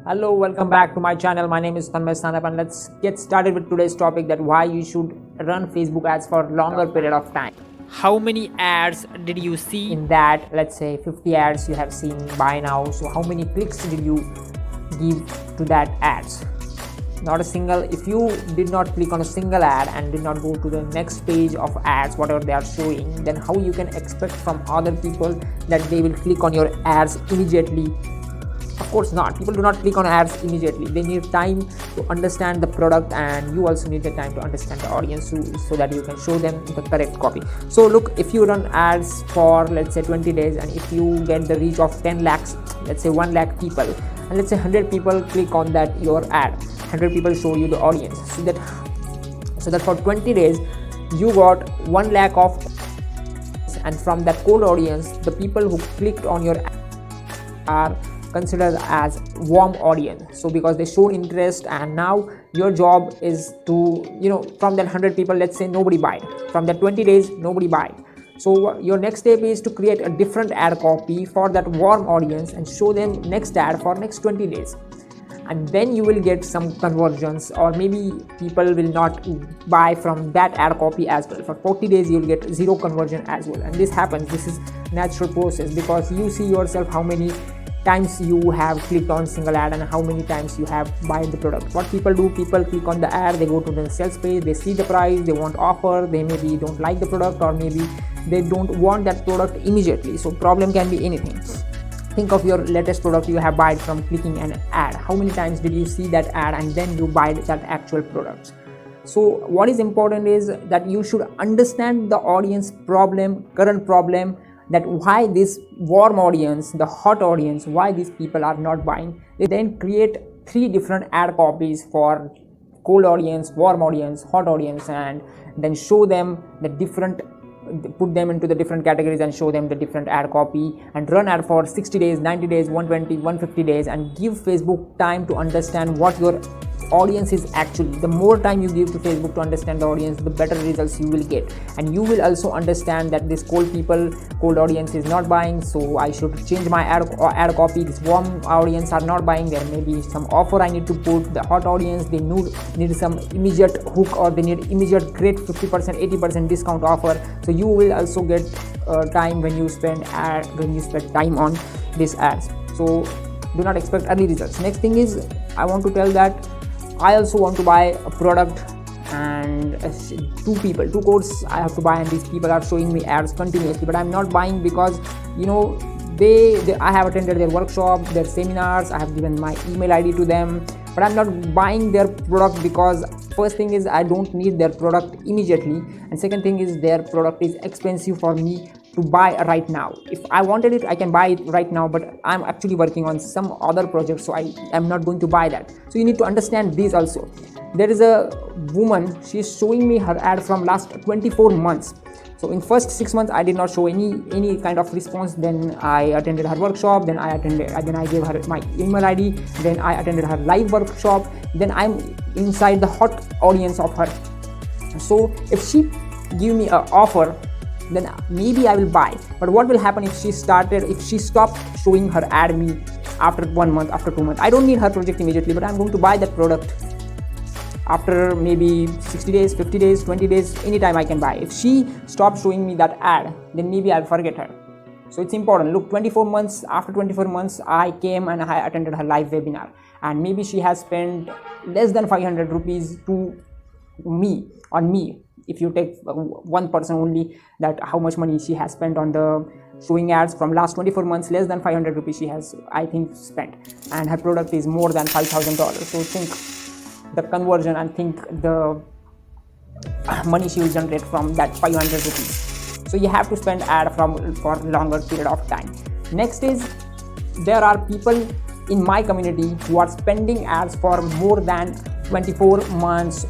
Hello, welcome back to my channel. My name is Tanmay Sanap and let's get started with today's topic, that why you should run Facebook ads for longer period of time. How many ads did you see? In that, let's say 50 ads you have seen by now. So how many clicks did you give to that ads? Not a single. If you did not click on a single ad and did not go to the next page of ads, whatever they are showing, then how you can expect from other people that they will click on your ads immediately? Of course not. People do not click on ads immediately. They need time to understand the product, and you also need the time to understand the audience so that you can show them the correct copy. So look, if you run ads for let's say 20 days, and if you get the reach of 10 lakhs, let's say 1 lakh people, and let's say 100 people click on that your ad, 100 people show you the audience, so that for 20 days you got 1 lakh of, and from that cold audience, the people who clicked on your ad are considered as warm audience. So because they showed interest, and now your job is to, from that 100 people, let's say nobody buy it. From that 20 days nobody buy it. So your next step is to create a different ad copy for that warm audience and show them next ad for next 20 days, and then you will get some conversions, or maybe people will not buy from that ad copy as well. For 40 days you will get zero conversion as well, and this happens. This is natural process, because you see yourself how many times you have clicked on single ad and how many times you have bought the product. What people do, people click on the ad, they go to the sales page, they see the price, they want offer, they maybe don't like the product, or maybe they don't want that product immediately. So problem can be anything. Think of your latest product you have bought from clicking an ad. How many times did you see that ad and then you buy that actual product? So what is important is that you should understand the audience problem, current problem, that why this warm audience, the hot audience, why these people are not buying. They then create 3 different ad copies for cold audience, warm audience, hot audience, and then show them the different, put them into the different categories and show them the different ad copy, and run ad for 60 days, 90 days, 120, 150 days, and give Facebook time to understand what your audience is actually. The more time you give to Facebook to understand the audience, the better results you will get, and you will also understand that this cold audience is not buying, so I should change my ad copy. This warm audience are not buying, there may be some offer I need to put. The hot audience, they need some immediate hook, or they need immediate great 50%, 80% discount offer. So you will also get time when you spend time on these ads. So do not expect early results. Next thing is, I want to tell that I also want to buy a product, and 2 codes I have to buy, and these people are showing me ads continuously, but I'm not buying because I have attended their workshop, their seminars, I have given my email ID to them, but I'm not buying their product because first thing is I don't need their product immediately, and second thing is their product is expensive for me to buy right now. If I wanted it, I can buy it right now, but I'm actually working on some other project, so I am not going to buy that. So you need to understand these also. There is a woman, she is showing me her ad from last 24 months. So in first 6 months I did not show any kind of response. Then I attended her workshop, then I gave her my email ID, then I attended her live workshop, then I'm inside the hot audience of her. So if she give me an offer, then maybe I will buy. But what will happen if she stopped showing her ad me after 1 month, after 2 months? I don't need her project immediately, but I'm going to buy that product after maybe 60 days, 50 days, 20 days, anytime I can buy. If she stops showing me that ad, then maybe I'll forget her. So it's important. Look, 24 months, after 24 months, I came and I attended her live webinar, and maybe she has spent less than 500 rupees on me. If you take one person only, that how much money she has spent on the showing ads from last 24 months, less than 500 rupees she has, I think, spent, and her product is more than $5,000. So think the conversion and think the money she will generate from that 500 rupees. So you have to spend ad for longer period of time. Next is, there are people in my community who are spending ads for more than 24 months.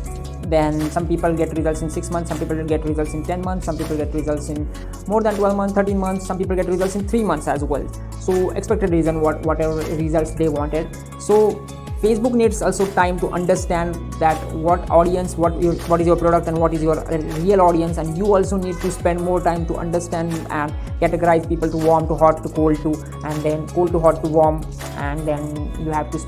Then some people get results in 6 months, some people get results in 10 months, some people get results in more than 12 months, 13 months, some people get results in 3 months as well. So expected reason, whatever results they wanted. So Facebook needs also time to understand that what audience, what is your product and what is your real audience, and you also need to spend more time to understand and categorize people to warm, to hot, to cold, to, and then cold to hot to warm, and then you have to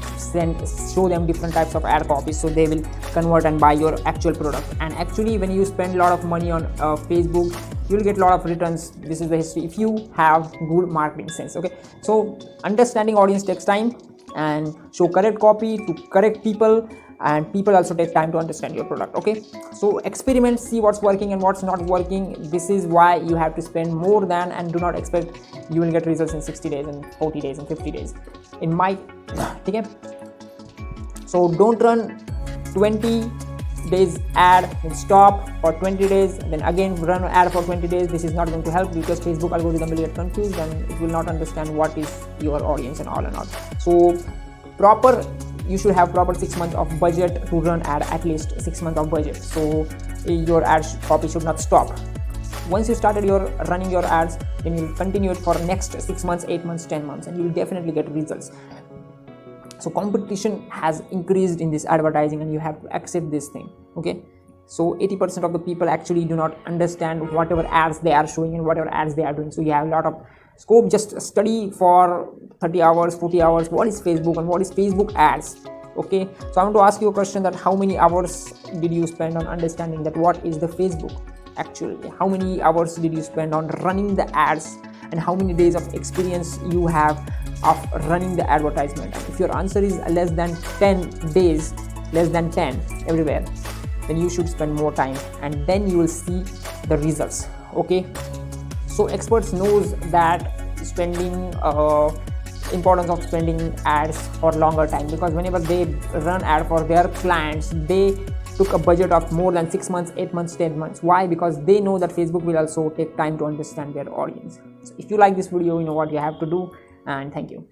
show them different types of ad copies so they will convert and buy your actual product. And actually when you spend a lot of money on Facebook, you will get a lot of returns. This is the history if you have good marketing sense. Okay, so understanding audience takes time, and show correct copy to correct people, and people also take time to understand your product. Okay, so experiment, see what's working and what's not working. This is why you have to spend more than, and do not expect you will get results in 60 days and 40 days and 50 days in my okay. So don't run 20 days ad and stop for 20 days, then again run an ad for 20 days. This is not going to help, because Facebook algorithm will get confused and it will not understand what is your audience and all and all. So you should have proper 6 months of budget to run ad, at least 6 months of budget. So your ad copy should not stop. Once you started running your ads, then you will continue it for next 6 months, 8 months, 10 months, and you will definitely get results. So competition has increased in this advertising, and you have to accept this thing. Okay, so 80% of the people actually do not understand whatever ads they are showing and whatever ads they are doing. So you have a lot of scope. Just study for 30 hours, 40 hours what is Facebook and what is Facebook ads. Okay, so I want to ask you a question, that how many hours did you spend on understanding that what is the Facebook actually? How many hours did you spend on running the ads, and how many days of experience you have of running the advertisement? If your answer is less than 10 days, less than 10 everywhere, then you should spend more time, and then you will see the results. Okay, so experts knows that importance of spending ads for longer time, because whenever they run ad for their clients, they took a budget of more than 6 months, 8 months, 10 months. Why? Because they know that Facebook will also take time to understand their audience. So if you like this video, you know what you have to do, and thank you.